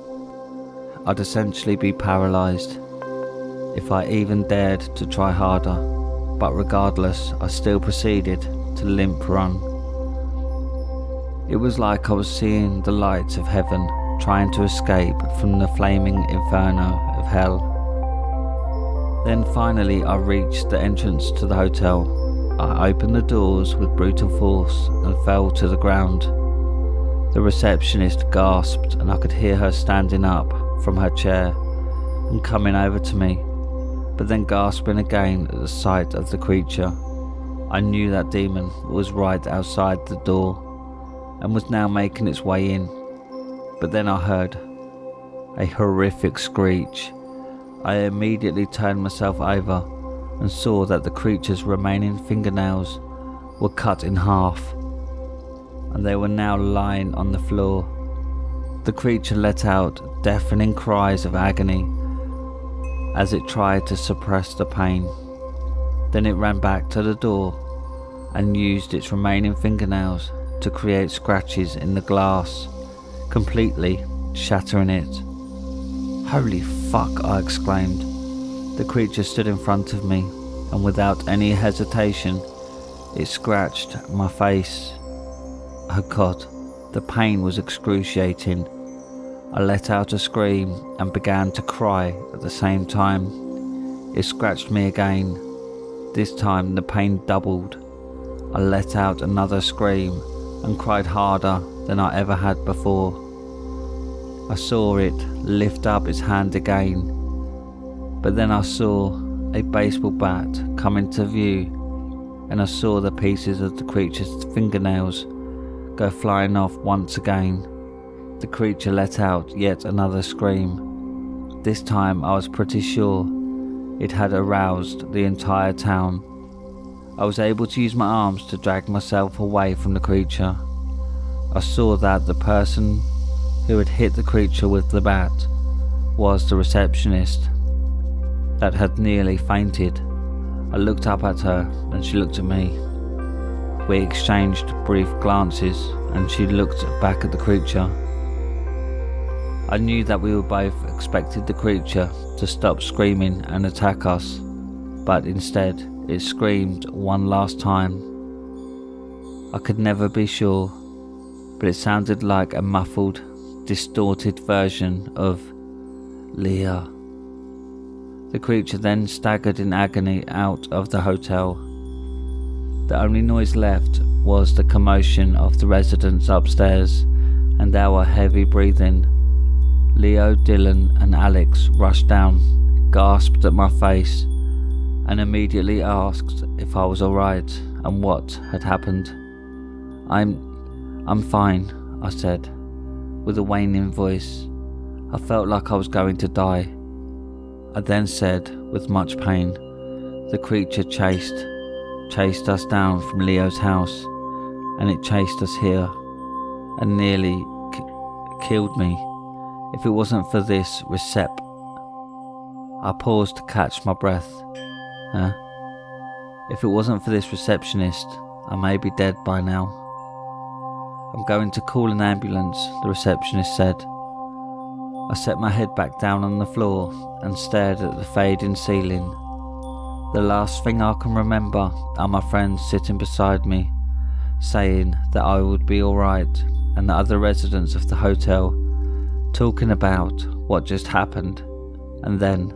I'd essentially be paralysed if I even dared to try harder, but regardless, I still proceeded to limp run. It was like I was seeing the lights of heaven, trying to escape from the flaming inferno of hell. Then finally I reached the entrance to the hotel. I opened the doors with brutal force and fell to the ground. The receptionist gasped and I could hear her standing up from her chair and coming over to me, but then gasping again at the sight of the creature. I knew that demon was right outside the door and was now making its way in, but then I heard a horrific screech. I immediately turned myself over and saw that the creature's remaining fingernails were cut in half, and they were now lying on the floor. The creature let out deafening cries of agony as it tried to suppress the pain. Then it ran back to the door and used its remaining fingernails to create scratches in the glass, completely shattering it. "Holy fuck," I exclaimed. The creature stood in front of me, and without any hesitation, it scratched my face. Oh God, the pain was excruciating. I let out a scream and began to cry at the same time. It scratched me again. This time the pain doubled. I let out another scream and cried harder than I ever had before. I saw it lift up its hand again, but then I saw a baseball bat come into view, and I saw the pieces of the creature's fingernails go flying off once again. The creature let out yet another scream. This time I was pretty sure it had aroused the entire town. I was able to use my arms to drag myself away from the creature. I saw that the person who had hit the creature with the bat was the receptionist that had nearly fainted. I looked up at her and she looked at me. We exchanged brief glances and she looked back at the creature. I knew that we were both expected the creature to stop screaming and attack us, but instead it screamed one last time. I could never be sure, but it sounded like a muffled, distorted version of Leah. The creature then staggered in agony out of the hotel. The only noise left was the commotion of the residents upstairs and our heavy breathing. Leo, Dylan and Alex rushed down, gasped at my face and immediately asked if I was alright and what had happened. I'm fine, I said, with a waning voice. I felt like I was going to die. I then said, with much pain, the creature chased us down from Leo's house, and it chased us here, and nearly killed me. If it wasn't for this I paused to catch my breath. If it wasn't for this receptionist, I may be dead by now. I'm going to call an ambulance, the receptionist said. I set my head back down on the floor and stared at the fading ceiling. The last thing I can remember are my friends sitting beside me, saying that I would be alright, and the other residents of the hotel talking about what just happened, and then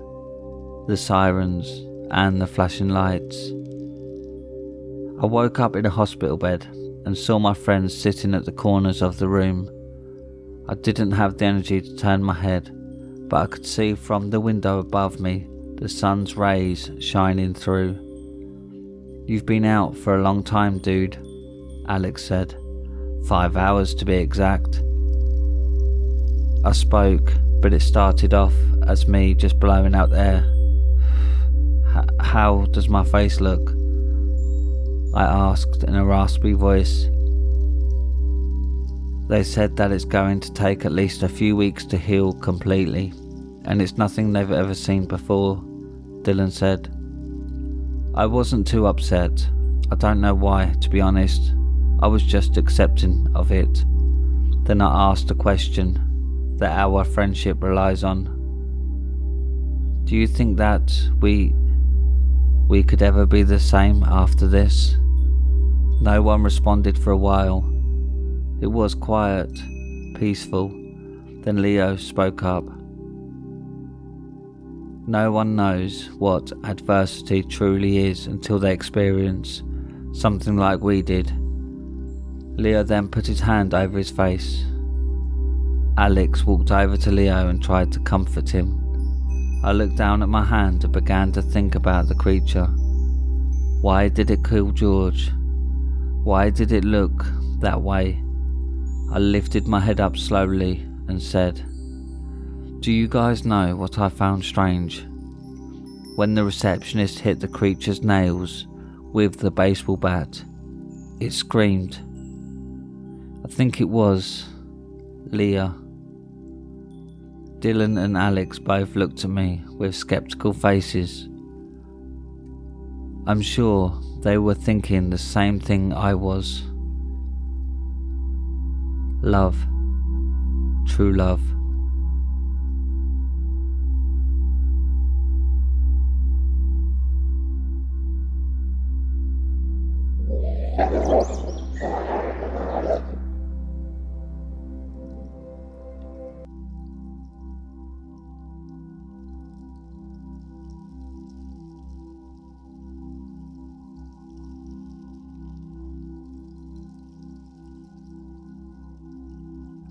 the sirens and the flashing lights. I woke up in a hospital bed and saw my friends sitting at the corners of the room. I didn't have the energy to turn my head, but I could see from the window above me the sun's rays shining through. You've been out for a long time, dude, Alex said. 5 hours to be exact. I spoke, but it started off as me just blowing out air. How does my face look? I asked in a raspy voice. They said that it's going to take at least a few weeks to heal completely, and it's nothing they've ever seen before, Dylan said. I wasn't too upset. I don't know why, to be honest. I was just accepting of it. Then I asked a question that our friendship relies on. Do you think that we could ever be the same after this? No one responded for a while. It was quiet, peaceful. Then Leo spoke up. No one knows what adversity truly is until they experience something like we did. Leo then put his hand over his face. Alex walked over to Leo and tried to comfort him. I looked down at my hand and began to think about the creature. Why did it kill George? Why did it look that way? I lifted my head up slowly and said, Do you guys know what I found strange? When the receptionist hit the creature's nails with the baseball bat, it screamed. I think it was Leah. Dylan and Alex both looked at me with skeptical faces. I'm sure they were thinking the same thing I was. Love. True love.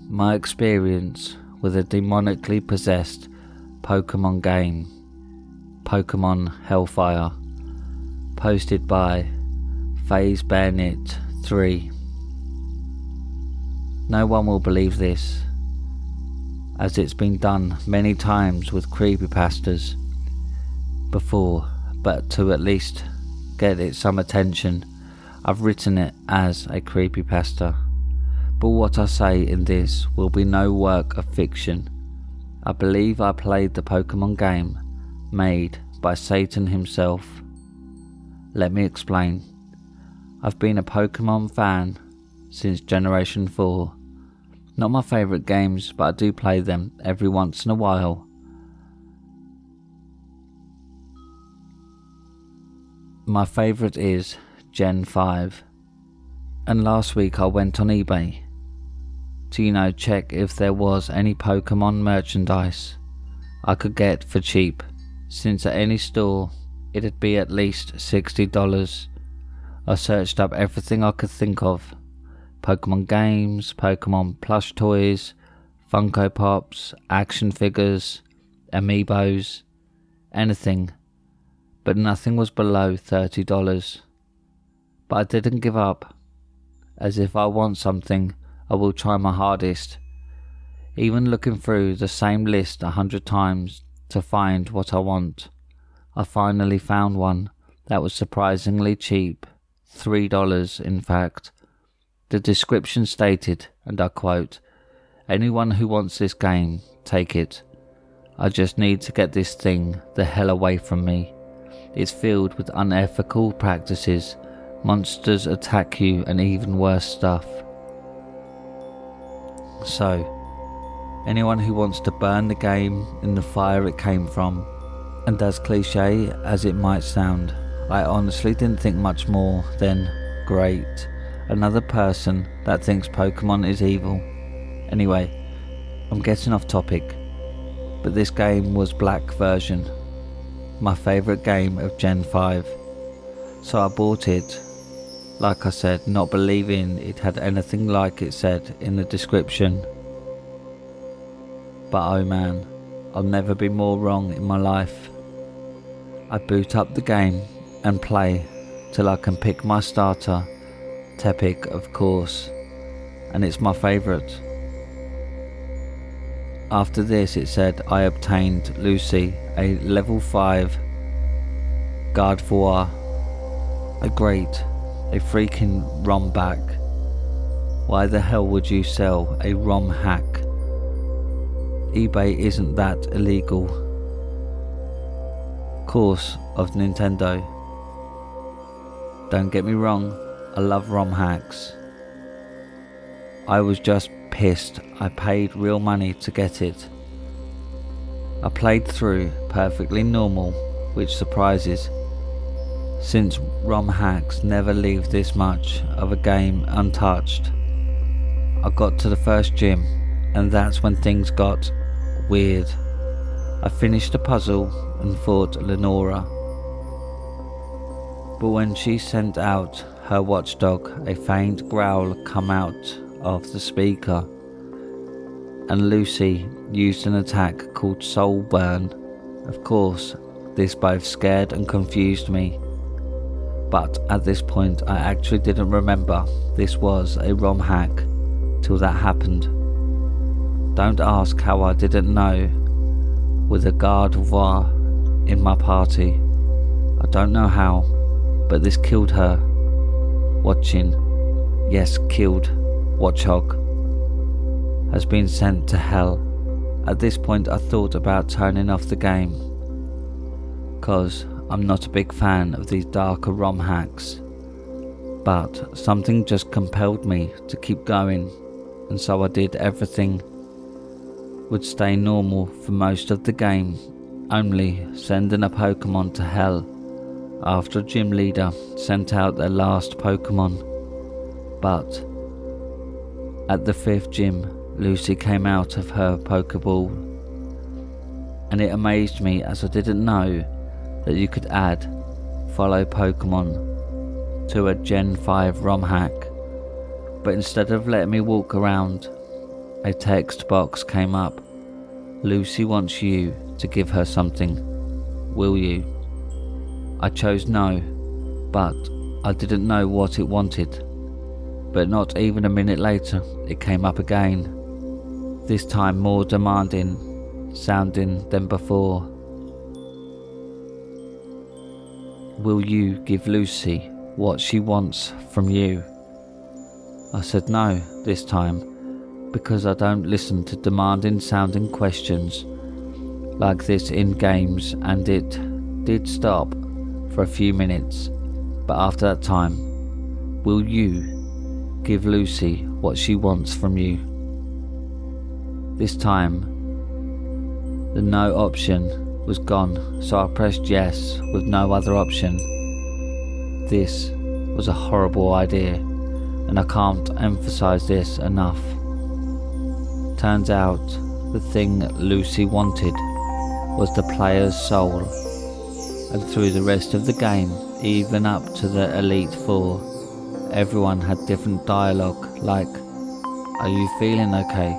My experience with a demonically possessed Pokémon game, Pokémon Hellfire, posted by Phase Bayonet 3. No one will believe this, as it's been done many times with creepypastas before, but to at least get it some attention, I've written it as a creepypasta. But what I say in this will be no work of fiction. I believe I played the Pokémon game made by Satan himself. Let me explain. I've been a Pokémon fan since Generation 4. Not my favourite games, but I do play them every once in a while. My favourite is Gen 5. And last week I went on eBay to check if there was any Pokémon merchandise I could get for cheap, since at any store it'd be at least $60. I searched up everything I could think of. Pokémon games, Pokémon plush toys, Funko Pops, action figures, amiibos, anything, but nothing was below $30. But I didn't give up, as if I want something, I will try my hardest, even looking through the same list 100 times to find what I want. I finally found one that was surprisingly cheap, $3 in fact. The description stated, and I quote, "Anyone who wants this game, take it. I just need to get this thing the hell away from me. It's filled with unethical practices, monsters attack you, and even worse stuff." So, anyone who wants to burn the game in the fire it came from, and as cliche as it might sound, I honestly didn't think much more than, great, another person that thinks Pokemon is evil. Anyway, I'm getting off topic, but this game was Black version, my favourite game of Gen 5, so I bought it, like I said, not believing it had anything like it said in the description. But oh man, I'll never be more wrong in my life. I boot up the game and play till I can pick my starter, Tepic of course, and it's my favourite. After this it said I obtained Lucy, a level 5 Gardevoir, a freaking ROM back. Why the hell would you sell a ROM hack? eBay isn't that illegal. Course of Nintendo. Don't get me wrong, I love ROM hacks. I was just pissed I paid real money to get it. I played through perfectly normal, which surprises, since ROM hacks never leave this much of a game untouched. I got to the first gym, and that's when things got weird. I finished the puzzle and fought Lenora, but when she sent out her watchdog, a faint growl come out of the speaker, and Lucy used an attack called Soul Burn. Of course, this both scared and confused me, but at this point I actually didn't remember this was a ROM hack till that happened. Don't ask how I didn't know with a Gardevoir in my party. I don't know how, but this killed her. Watching, yes, killed, Watchog, has been sent to hell. At this point I thought about turning off the game, cause I'm not a big fan of these darker ROM hacks, but something just compelled me to keep going, and so I did. Everything would stay normal for most of the game, only sending a Pokemon to hell after a gym leader sent out their last Pokemon. But at the 5th gym, Lucy came out of her Pokeball, and it amazed me as I didn't know that you could add follow Pokemon to a Gen 5 ROM hack. But instead of letting me walk around, a text box came up. Lucy wants you to give her something. Will you? I chose no, but I didn't know what it wanted. But not even a minute later, it came up again, this time more demanding sounding than before. Will you give Lucy what she wants from you? I said no this time, because I don't listen to demanding sounding questions like this in games, and it did stop for a few minutes. But after that time, will you give Lucy what she wants from you? This time, the no option was gone, so I pressed yes with no other option. This was a horrible idea, and I can't emphasize this enough. Turns out, the thing Lucy wanted was the player's soul, and through the rest of the game, even up to the Elite Four, everyone had different dialogue like, "Are you feeling okay?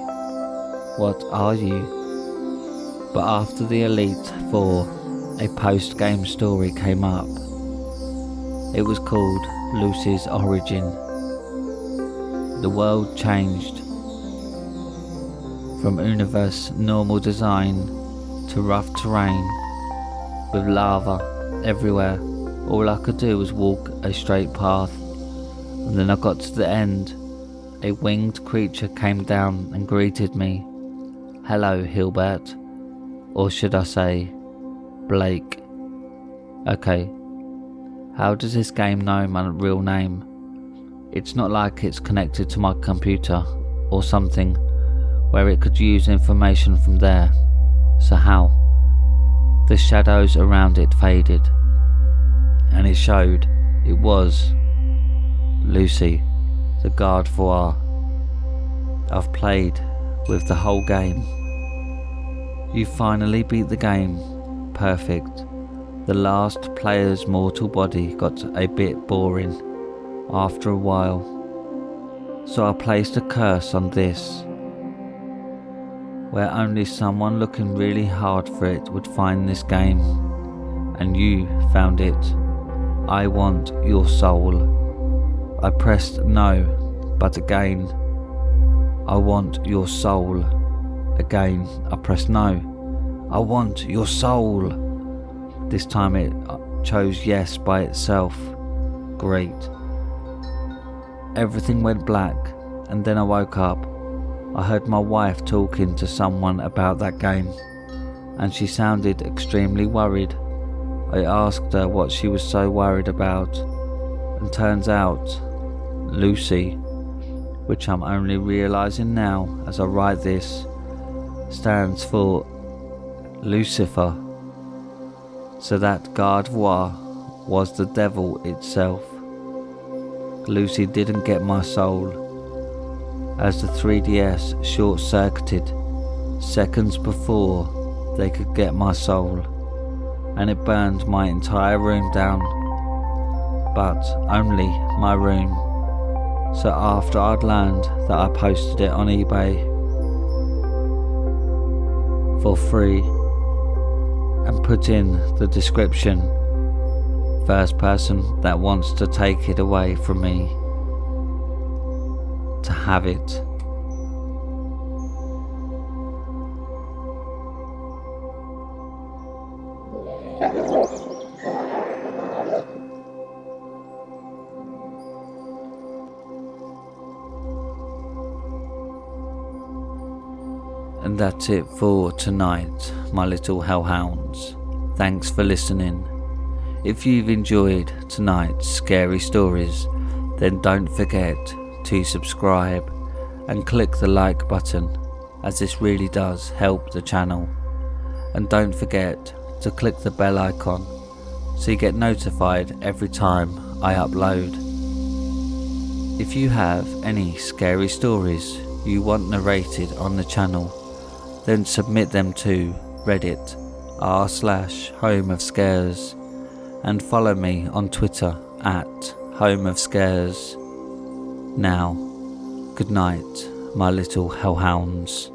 What are you?" But after the Elite Four, a post-game story came up. It was called Lucy's Origin. The world changed from universe normal design to rough terrain with lava everywhere. All I could do was walk a straight path, and then I got to the end. A winged creature came down and greeted me. Hello, Hilbert. Or should I say, Blake. Okay, how does this game know my real name? It's not like it's connected to my computer or something where it could use information from there. So how? The shadows around it faded, and it showed it was Lucy, the garde voir. I've played with the whole game. You finally beat the game. Perfect. The last player's mortal body got a bit boring after a while, so I placed a curse on this, where only someone looking really hard for it would find this game, and you found it. I want your soul. I pressed no, but again, I want your soul. Again, I pressed no. I want your soul. This time it chose yes by itself. Great. Everything went black, and then I woke up. I heard my wife talking to someone about that game, and she sounded extremely worried. I asked her what she was so worried about, and turns out, Lucy, which I'm only realising now as I write this, stands for Lucifer. So that garde voir was the devil itself. Lucy didn't get my soul, as the 3DS short-circuited seconds before they could get my soul, and it burned my entire room down, but only my room. So after I'd learned that, I posted it on eBay for free and put in the description, first person that wants to take it away from me to have it. And that's it for tonight, my little hellhounds. Thanks for listening. If you've enjoyed tonight's scary stories, then don't forget to subscribe and click the like button, as this really does help the channel. And don't forget to click the bell icon so you get notified every time I upload. If you have any scary stories you want narrated on the channel, then submit them to Reddit r/homeofscares and follow me on Twitter at homeofscares. Now, good night, my little hellhounds.